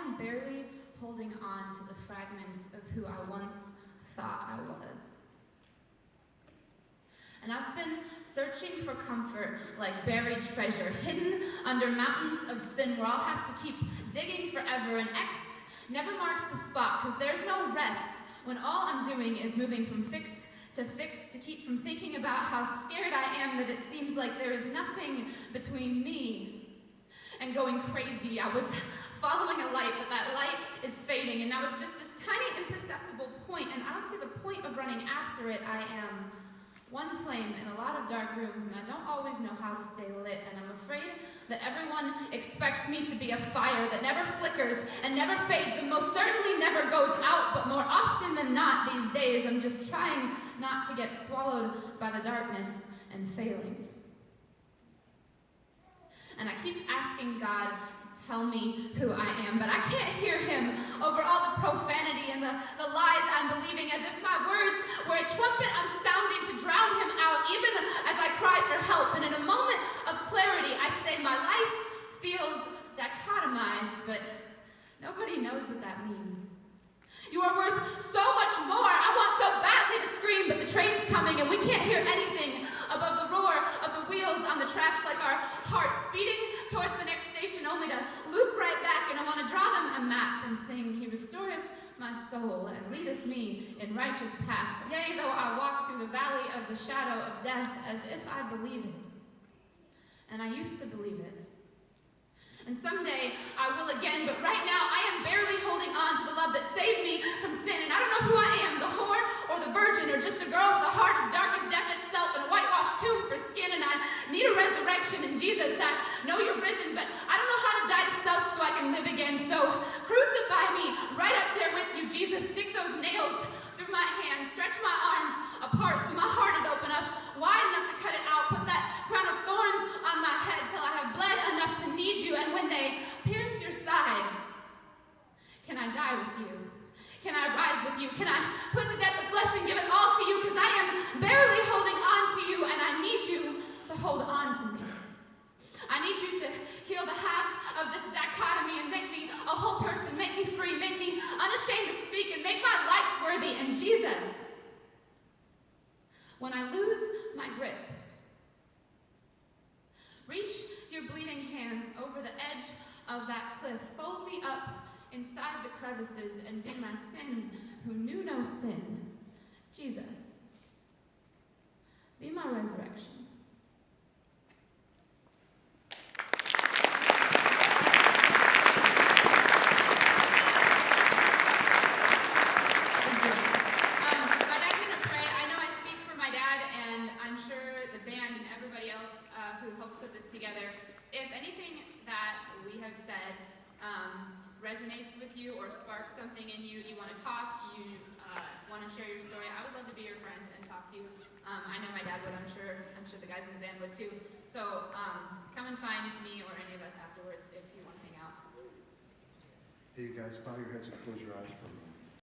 am barely holding on to the fragments of who I once thought I was. And I've been searching for comfort like buried treasure, hidden under mountains of sin where I'll have to keep digging forever. And X never marks the spot because there's no rest when all I'm doing is moving from fix to keep from thinking about how scared I am that it seems like there is nothing between me and going crazy. I was following a light, but that light is fading, and now it's just this tiny imperceptible point, and I don't see the point of running after it. I am one flame in a lot of dark rooms, and I don't always know how to stay lit, and I'm afraid that everyone expects me to be a fire that never flickers and never fades and most certainly never goes out, but more often than not these days I'm just trying not to get swallowed by the darkness and failing. And I keep asking God to tell me who I am, but I can't hear him over all the profanity and the lies I'm believing, as if my words were a trumpet I'm sounding to drown him out, even as I cry for help. And in a moment of clarity, I say my life feels dichotomized, but nobody knows what that means. You are worth so much more. I want so badly to scream, but the train's coming and we can't hear anything above the roar of the wheels on the tracks, like our hearts speeding towards the next station only to loop right back. And I want to draw them a map and sing, he restoreth my soul and leadeth me in righteous paths. Yea, though I walk through the valley of the shadow of death, as if I believe it. And I used to believe it. And someday I will again, but right now I am barely holding on to the love that saved me from sin. And I don't know who I am, the whore or the virgin, or just a girl with a heart as dark as death itself and a whitewashed tomb for skin. And I need a resurrection. And Jesus, I know you're risen, but I don't know how to die to self so I can live again. So crucify me right up there with you, Jesus. Stick those nails through my hands. Stretch my arms apart so my heart is open enough, wide enough to cut it out. Put that crown of thorns on my head till I have bled enough to need you. And when they pierce your side, can I die with you? Can I rise with you? Can I put to death the flesh and give it all to you? Because I am barely holding on to you, and I need you to hold on to me. I need you to heal the halves of this dichotomy and make me a whole person, make me free, make me unashamed to speak, and make my life worthy. And Jesus, when I lose my grip, reach your bleeding hands over the edge of that cliff. Fold me up inside the crevices and be my sin who knew no sin. Jesus, be my resurrection. If anything that we have said resonates with you or sparks something in you, you want to talk, you want to share your story, I would love to be your friend and talk to you. I know my dad would, I'm sure the guys in the band would too. So come and find me or any of us afterwards if you want to hang out. Hey, you guys, bow your heads and close your eyes for a moment.